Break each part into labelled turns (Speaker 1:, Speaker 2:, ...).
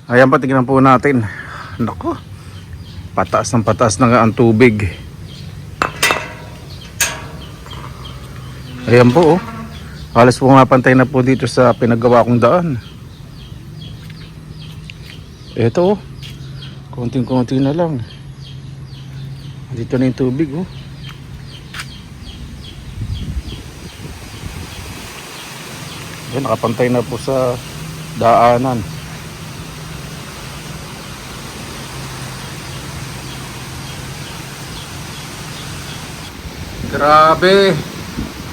Speaker 1: Ayan pa, tignan po natin. Nako, pataas na nga ang tubig. Ayan po, oh. Halos pumapantay na po dito sa pinagawa kong daan. Eto, oh. Konting-konti na lang. Dito na yung tubig, oh. Ayan, nakapantay na po sa daanan. Grabe,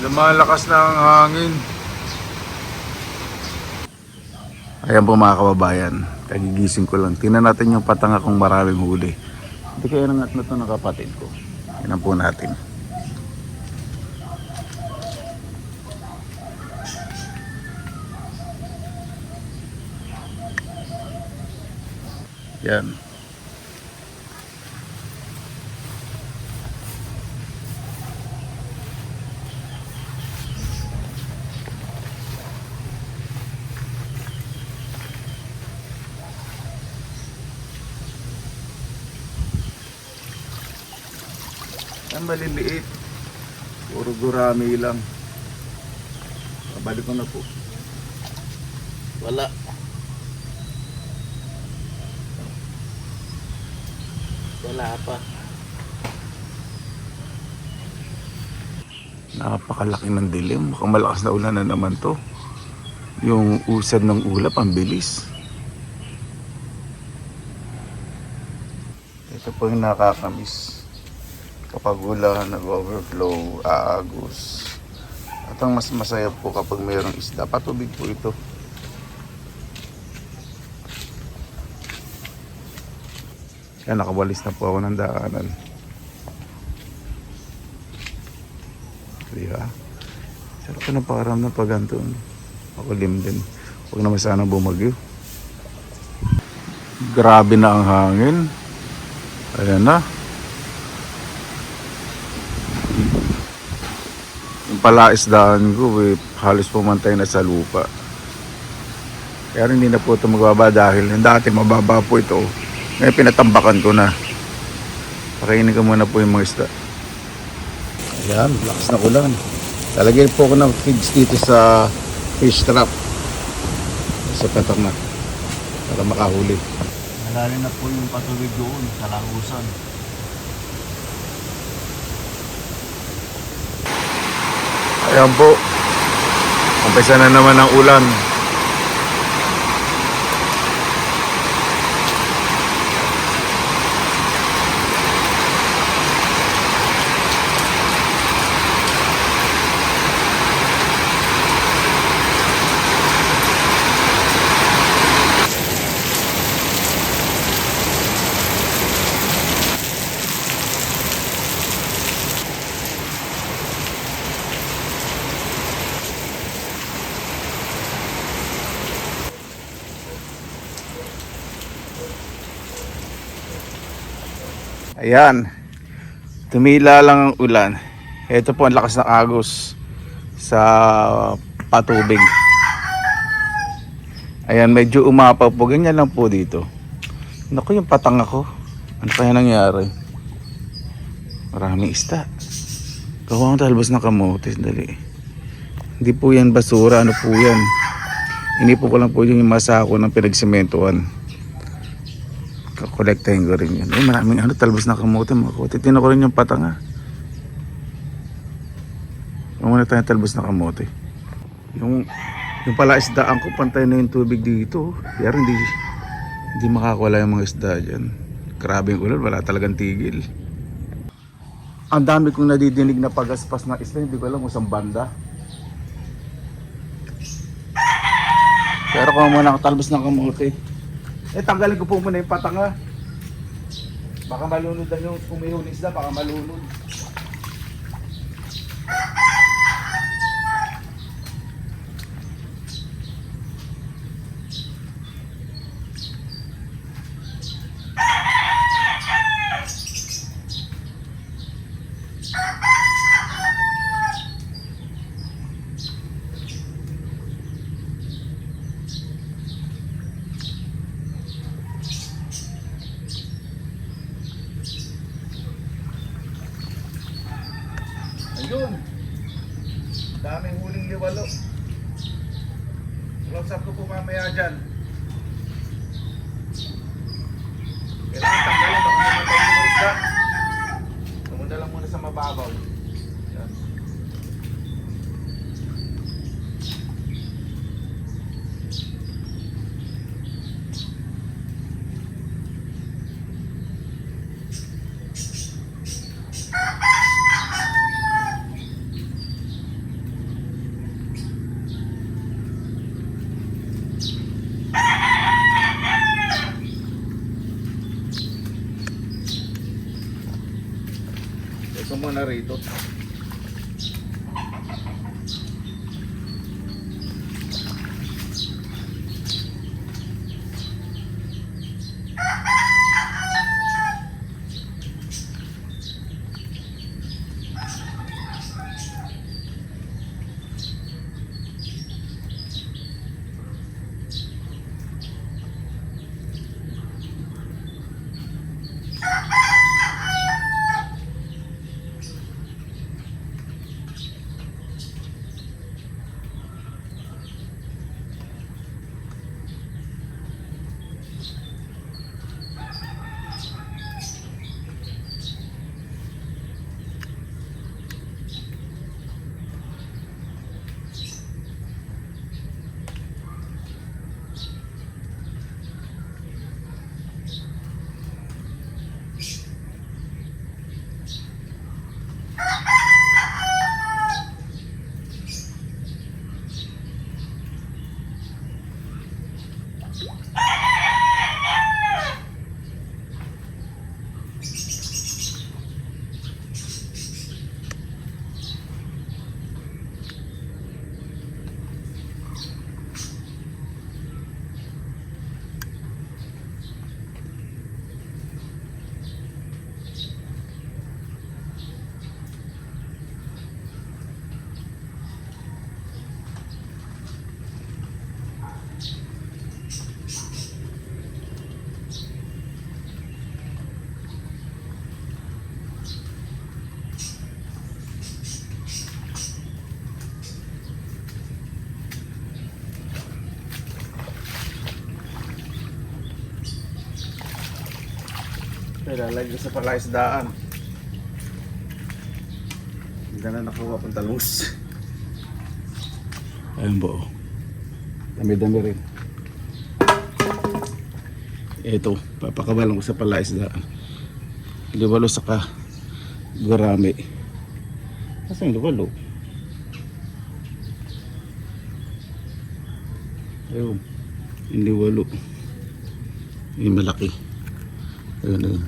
Speaker 1: lumalakas na ang hangin. Ayan po mga kababayan, kagigising ko lang. Tingnan natin yung patanga kung maraming huli. Hindi kaya nangat na ito ng kapatid ko. Tingnan po natin. Yan. Yan, maliliit. Puro gurami lang. Babalik ko na po. Wala. Wala pa. Napakalaki ng dilim. Mukhang malakas na ulan na naman to. Yung usad ng ulap ang bilis. Ito po yung nakakamiss. Kapag ulan, nag-overflow, aagos. At ang mas masaya po kapag mayroong isda. Patubig po ito. Kaya nakawalis na po ako ng daanan. Diba? Sarap ko na pakiram ng paganto. Makulim din. Huwag naman sana bumagyo. Grabe na ang hangin. Ayan na. Yung palaisdaan ko, halos pumantay na sa lupa. Kaya hindi na po ito magbaba dahil dati mababa po ito. Ngayon pinatambakan ko na. Pakainin ko muna po yung mga isda. Ayan, lakas na ulan. Talagay po ako ng feeds dito sa fish trap. Sa patak na. Para makahuli.
Speaker 2: Malalim na po yung patubig doon sa Lagusan.
Speaker 1: Ayan po. Umpisa na naman ang ulan. Ayan. Tumila lang ang ulan. Ito po ang lakas ng agos sa patubig. Ayan, medyo umapaw po. Ganyan lang po dito. Naku, yung patanga ko. Ano kaya nangyari? Maraming isda. Gawa akong talbos ng kamote. Dali. Hindi po yan basura. Ano po yan? Inipo ko lang po yung masako ng pinagsementuhan. Kakolektahin ko rin yun. Maraming talbos na kamote mga kote. Tinan ko rin yung patanga. Muna tayong talbos na kamote. Yung pala isdaan ko, pantay na yung tubig dito. Pero hindi makakawala yung mga isda dyan. Grabe yung ulan, wala talagang tigil. Ang dami kong nadidinig na pagaspas ng isda. Hindi ko alam kung saan banda. Pero kung muna ang talbos ng kamote. Tanggalin ko po muna yung patanga. Baka malunod lang yung kumihon isda, baka malunod. Yun. Daming huling liwalo. Close up ko po mamaya dyan. Kailangan tanggalin, baka mamatay yung isda. Tumunta lang muna sa mababaw. Yan. Ito muna rito. Ilalagay sa palaisdaan. Hindi na nakuha pang talus. Ayun po. Dami-dami rin. Ito, papakabalan ko sa palaisdaan. Liwalo saka gurami. Kasi yung liwalo. Ayun. Yung liwalo. Yung malaki. Ayun, ayun.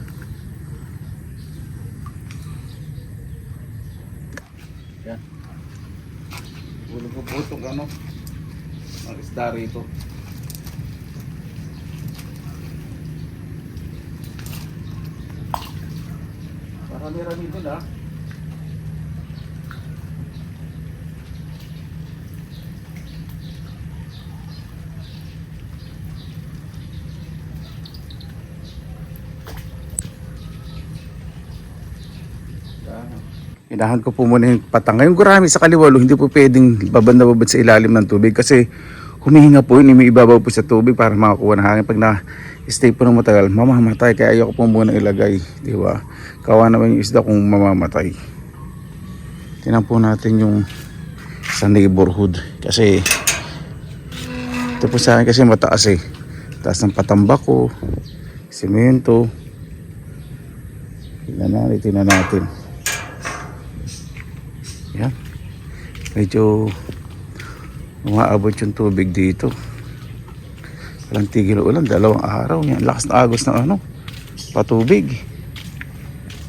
Speaker 1: Yan. Ulo ko po itong ano, ang isda rito. Marami-rami din ah. Inahan ko po muna yung patang. Ngayong gurami sa kaliwalo, hindi po pwedeng babad na babad sa ilalim ng tubig kasi humihinga po yun, umiibabaw po sa tubig para makakuha ng hangin. Pag na-stay po ng matagal, mamamatay. Kaya ayoko po muna ilagay. Di ba? Kawa naman yung isda kung mamamatay. Tingnan po natin yung sa neighborhood. Kasi ito po sa akin kasi mataas eh. Taas ng patambak ko, simento. Tingnan natin. Yan. Medyo umaabot yung tubig dito. Walang tigil ulan, 2 araw. Yan, lakas na agos ng ano, patubig.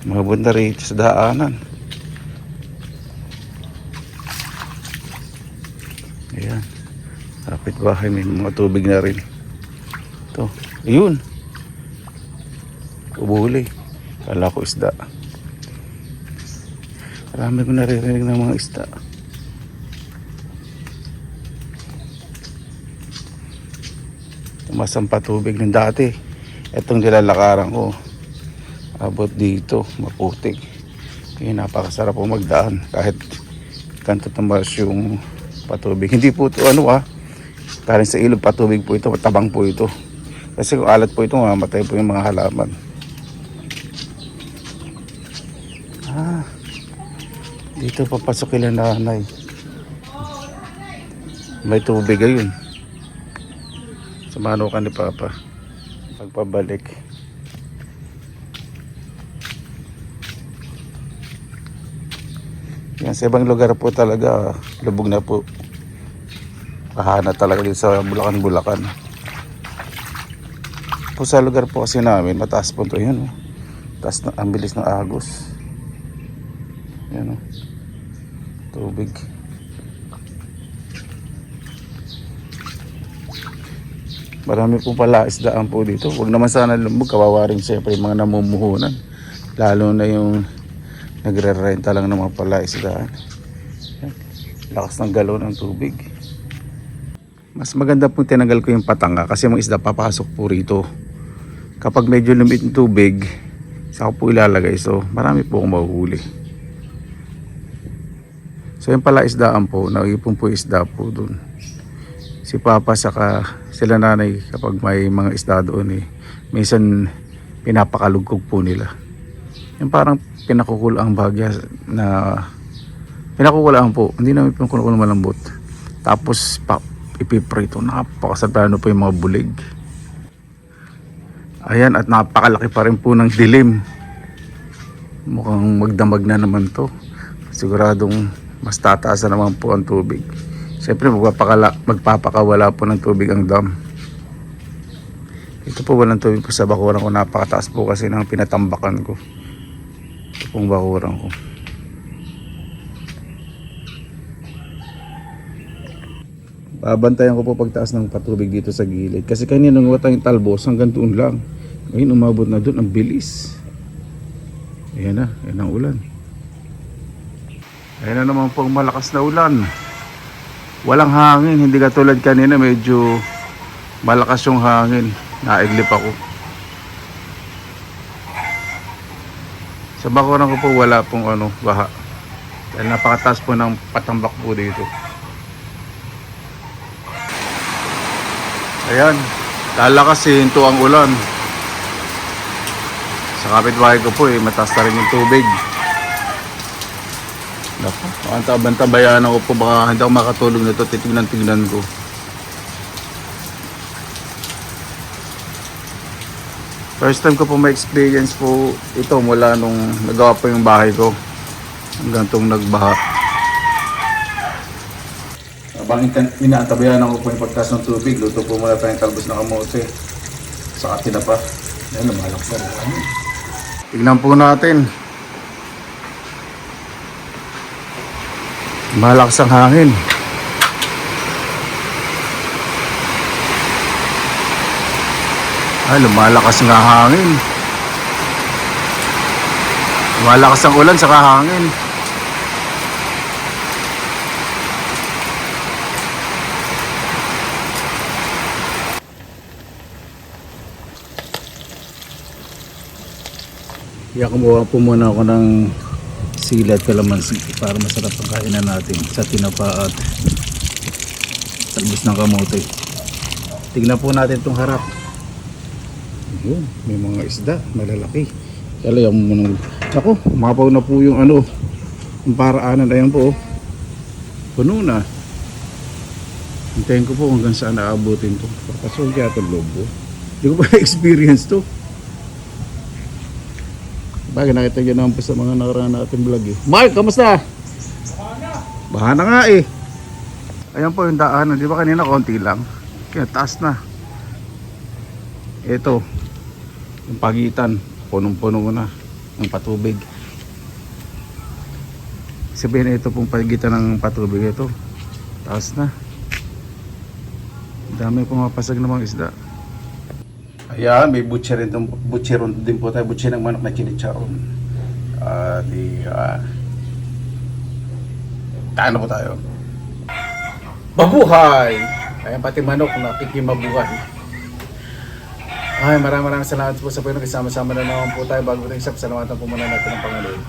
Speaker 1: Umabot na rito sa daanan. Ayan. Kapit bahay, may mga tubig na rin. Ito. Ayun. Ubuli. Kala ko isda. Marami ko naririnig ng mga isda. Tumas ang patubig ng dati. Itong nilalakaran ko. Abot dito, maputik. Kaya napakasarap po magdaan kahit kanto tumbas yung patubig. Hindi po ito galing sa ilog patubig po ito, matabang po ito. Kasi kung alat po ito, mamatay po yung mga halaman. Dito papasok kila nanay. May tubig ayun. Sa manukan ni Papa. Pagpabalik. Yan, sa ibang lugar po talaga, lubog na po. Kahana talaga dito sa Bulacan. Po sa lugar po kasi namin, mataas po ito yun. Taas na, ang bilis ng agos. Yan tubig. Marami po pala isdaan po dito. Huwag naman sana lumog, kawawa rin siyempre yung mga namumuhunan. Lalo na yung nagre-renta lang ng mga palaisdaan. Lakas ng galaw ng tubig. Mas maganda po tinanggal ko yung patanga kasi mga isda papasok po rito. Kapag medyo lumit yung tubig, saka po ilalagay. So marami po akong mahuhuli. So yung palaisdaan po, naipon po isda po dun. Si Papa saka sila nanay kapag may mga isda doon minsan pinapakalugkog po nila. Yung parang pinakukulang bagya na pinakukulaan po, hindi namin pinakukulang malambot. Tapos ipiprito, napakasarap po yung mga bulig. Ayan, at napakalaki pa rin po ng dilim. Mukhang magdamag na naman to. Siguradong mas tataas na naman po ang tubig. Siyempre magpapakawala po ng tubig ang dam. Ito po walang tubig po sa bakuran ko. Napakataas po kasi ng pinatambakan ko. Ito pong bakuran ko. Babantayan ko po pagtaas ng patubig dito sa gilid. Kasi kanina nung watang yung talbos hanggang doon lang. Ngayon umabot na doon. Ang bilis. Ayan na. Ayan ang ulan. Ayan na naman po ang malakas na ulan. Walang hangin. Hindi katulad kanina. Medyo malakas yung hangin. Naiglip ako. Sa bakuran ko po wala pong baha. Dahil napakataas po ng patambak po dito. Ayan, lalakas hinto ang ulan. Sa kapitbahay ko po mataas na rin yung tubig. Naku, bantabayan ako po, baka hindi ako makatulog nito, titignan ko. First time ko po ma-experience po ito mula nung nagawa po yung bahay ko. Hanggang itong nagbaha. Habang inaantabayan ako po yung pagtaas ng tubig, luto po muna tayong talbos na kamote. Saka tinapa. Yan, lumalak pa rin. Tignan po natin. Malakas ang hangin. Ay, lumalakas nga hangin. Lumalakas ang ulan saka hangin. Kaya kumuha po muna ako ng sila at kalamansi para masarap ang kainan natin sa tinapa at talbos ng kamote. Tignan po natin itong harap. Ayun, may mga isda malalaki. Kaya mo muna. Ako, mapaw na po yung yung paraanan. Ayan po. Puno na. Hintayin ko po hanggang saan naabutin to. Papasok kaya itong lobo. Hindi ko pa na-experience to. Bagay nakita nyo naman po sa mga nakaraan natin vlog Mark, kamusta? Baha na nga Ayan po yung daanan. Di ba kanina konti lang? Kaya taas na. Ito. Yung pagitan. Punong-puno na. Ng patubig. Sabihin ito pong pagitan ng patubig. Ito. Taas na. Dami pumapasag ng mga isda. Ayan, may butcherin din po tayo. Butcher ng manok na chinicharon. Kain na po tayo. Mabuhay! Ayan, pati manok nakikimabuhay. Ay, maraming salamat po sa pagkakasama-sama na naman po tayo. Bago tayo salamatan po muna natin ng Panginoon.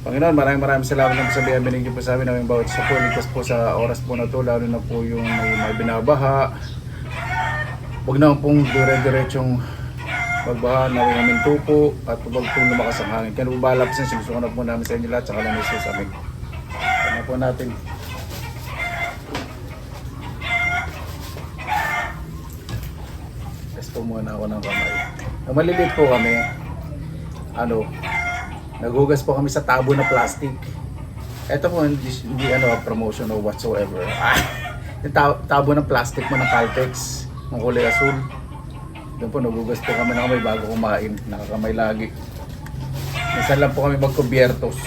Speaker 1: Panginoon, maraming salamat na po sa biyaya binigyan po sa amin ng bawat isa po. Ligtas po sa oras po na to, lalo na po yung may binabaha. Huwag na pong dire-diretsong magbaha, nawing namin po at huwag pong lumakas ang hangin. Kaya nabubala po sa sinusukan na po namin sa inyo lahat sa kalan sa amin. Kaya po natin. Test po muna ako ng kamay. Nung maliliit po kami, naghugas po kami sa tabo na plastic. Ito po hindi promotion or whatsoever. Yung tabo ng plastic mo ng Caltex, ng kulay asul. Doon po naghugas po kami ng kamay bago kumain. Nakakamay lagi. Minsan lang po kami magkubyertos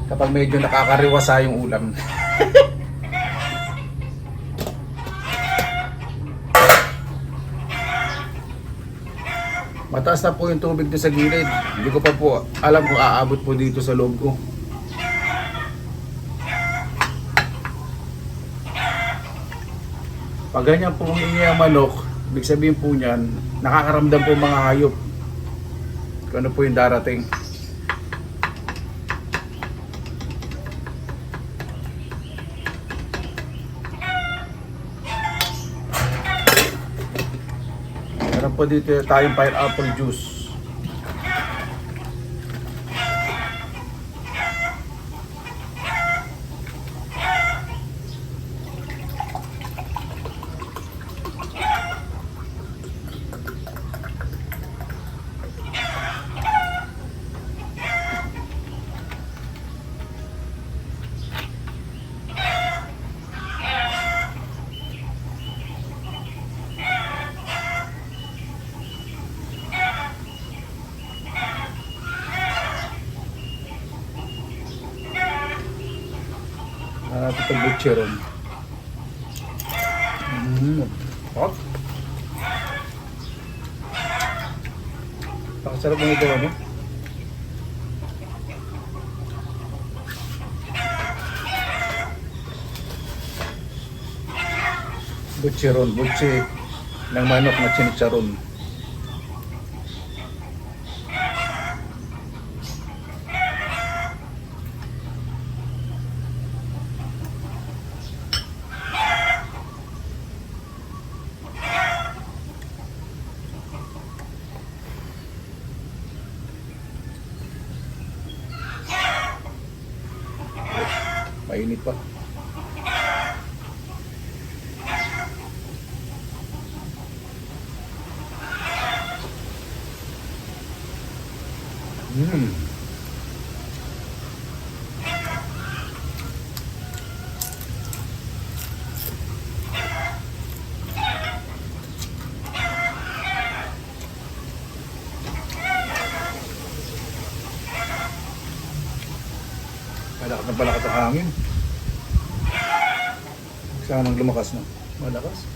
Speaker 1: kapag medyo nakakariwasa yung ulam. Mataas na po yung tubig doon sa gilid. Hindi ko pa po alam kung aabot po dito sa loob ko. Pag ganyan po humingi ang manok, ibig sabihin po niyan, nakakaramdam po mga hayop kung ano po yung darating. Meron po dito tayong pineapple juice. Ito butcheron. Hot. Pakasarap mo ito ano? Butcheron, butche ng manok na chinicharon. Mainit pa. Malakas na palakas ang hangin. Sanang lumakas na. Malakas.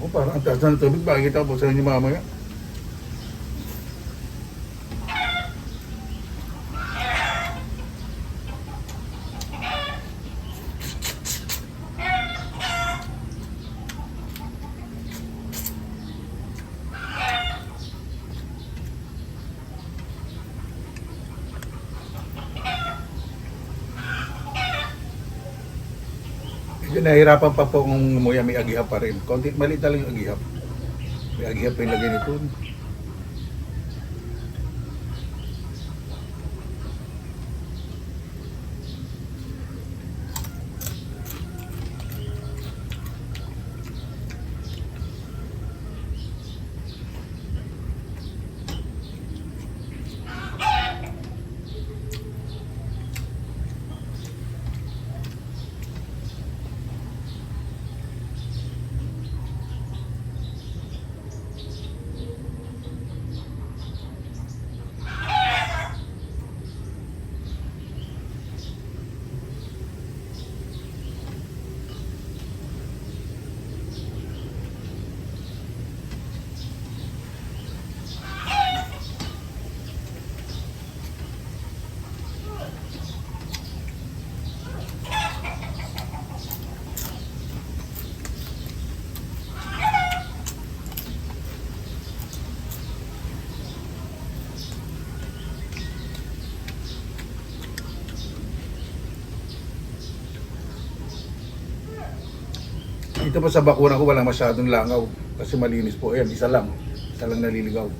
Speaker 1: Ako parang ang taas na ng tubig. Bakit kita po sa inyo mamaya? Medyo nahirapan pa po kung umuya may agihap pa rin. Konti, maliit na lang yung agihap. May agihap pa yung lagay nito. Dito po sa bakuran ko walang masyadong langaw kasi malinis po. Ayan, isa lang. Isa lang naliligaw.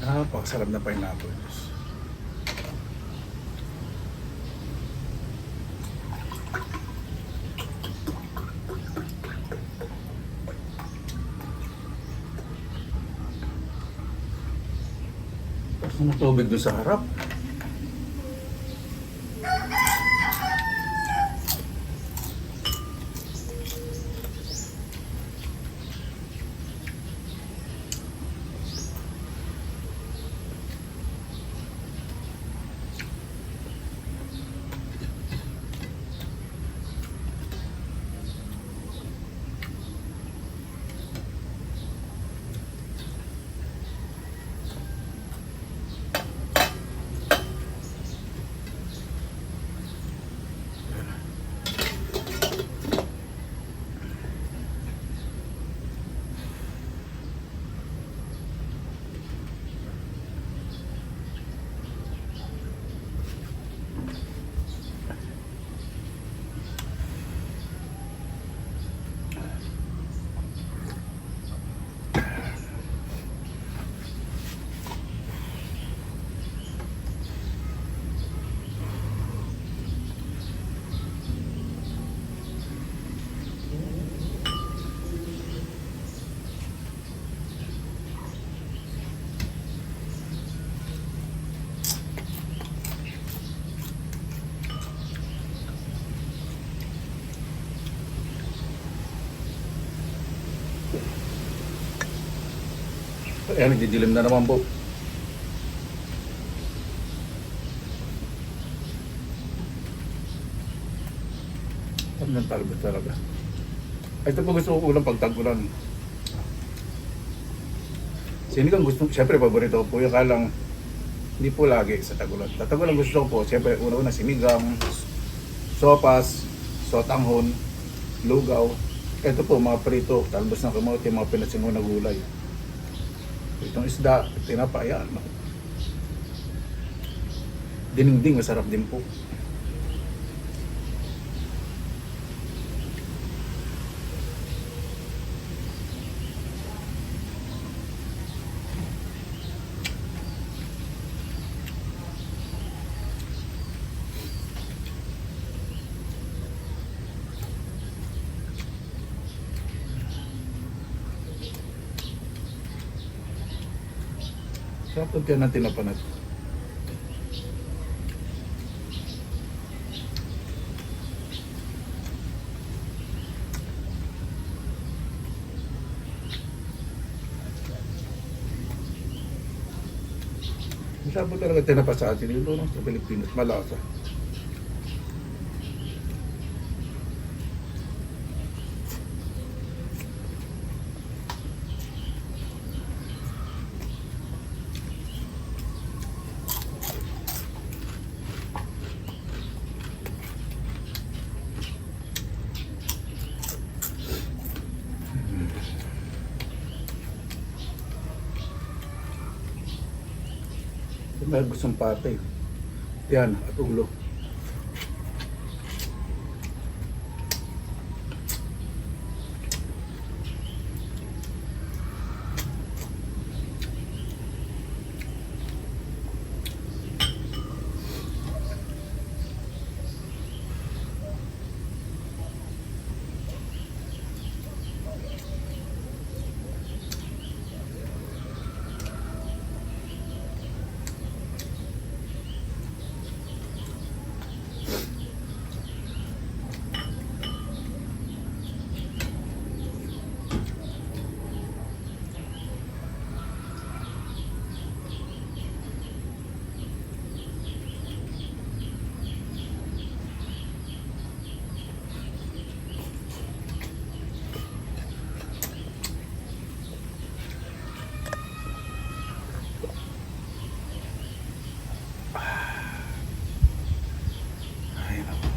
Speaker 1: Napakasarap na pineapple. Tapos may tubig doon sa harap. Ayan, nagdidilim na naman po. Ang ng talbot talaga. Ay, ito po gusto ko ulang pagtag-ulan. Sinigang gusto, siyempre paborito ko po yung kalang hindi po lagi sa tagulan. Sa tagulan gusto ko po, siyempre una-una sinigang, sopas, sotanghon, lugaw. Ito po, mga prito, talbos ng kamote, mga pinasingo na gulay. Itong isda, tinapa, yan. Dinding, masarap din po. Sarap ito yan ang tinapanat. Masarap po talaga tinapa sa atin dito no? Sa Pilipinas. Malasa. May gustong pate. Yan, at ulo. Ay, naku.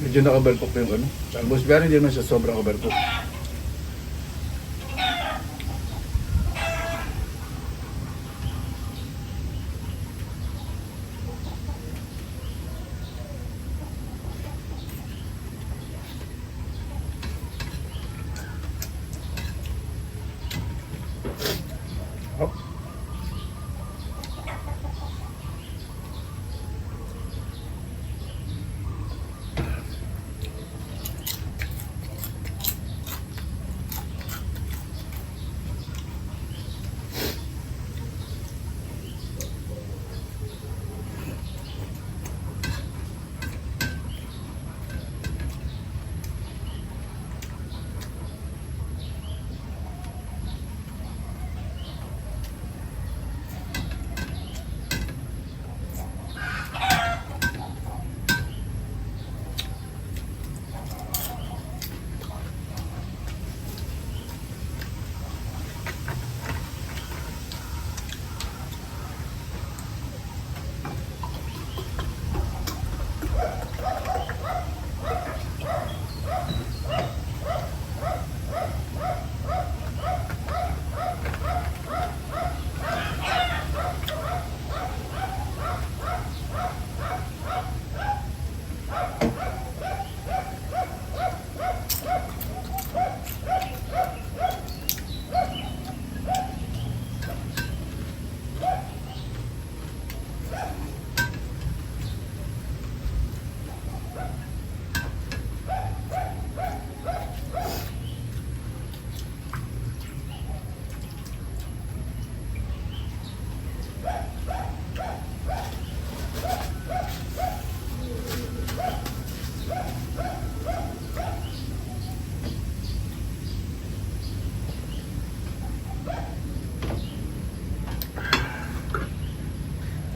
Speaker 1: Medyo nakabalpok po yung ano. Almost pero hindi naman siya sobrang kabalpok. Hop.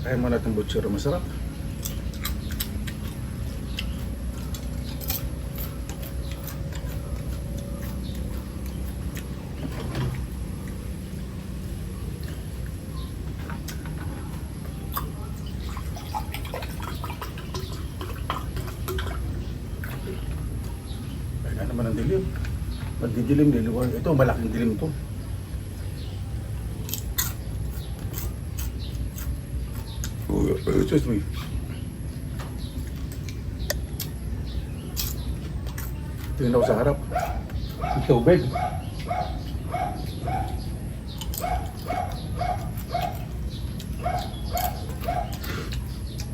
Speaker 1: Kaya mo natin butchero masarap. Kaya naman ang dilim. Magdidilim, diliwan. Ito, malaking dilim to. Excuse me. Tingnan ako sa harap. Tubig.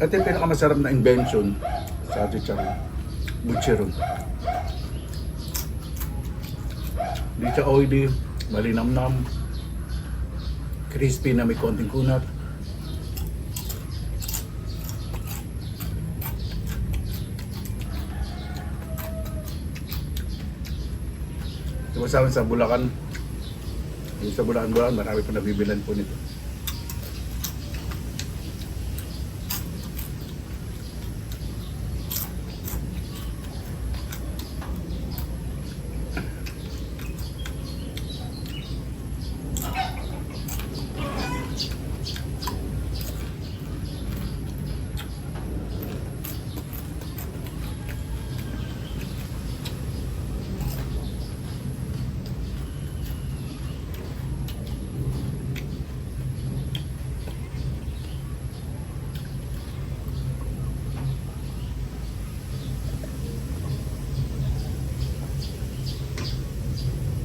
Speaker 1: At yung pinakamasarap na invention sa chicharon, butcheron. Hindi siya oily, malinamnam, crispy na may konting kunat. Diba sa amin sa Bulacan, yung sa Bulacan, marami pa nabibilan po nito.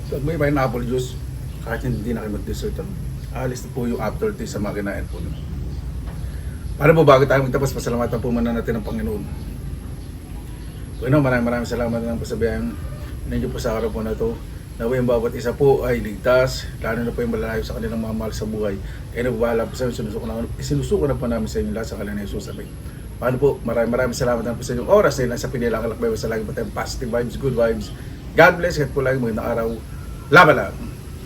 Speaker 1: Pag may pineapple juice, kahit hindi na kayo mag-dessert, alis na po yung aftertaste sa mga kinain po. Para po bago tayo magtapos, pasalamatan po muna natin ang Panginoon. Bueno, maraming salamat na po sa biyayang ninyo po sa araw po na ito. Naway ang bawat isa po ay ligtas, lalo na po yung malalayo sa kanilang mga mahal sa buhay. Kaya na po bahala po sa inyo, sinusuko na po namin sa inyo lahat sa kanilang Jesus. Paano po, maraming salamat na po sa inyong oras dahil nasa pinilang kalakbay sa lagi po tayong positive vibes, good vibes. God bless, kahit po lagi magandang araw. Laban lang!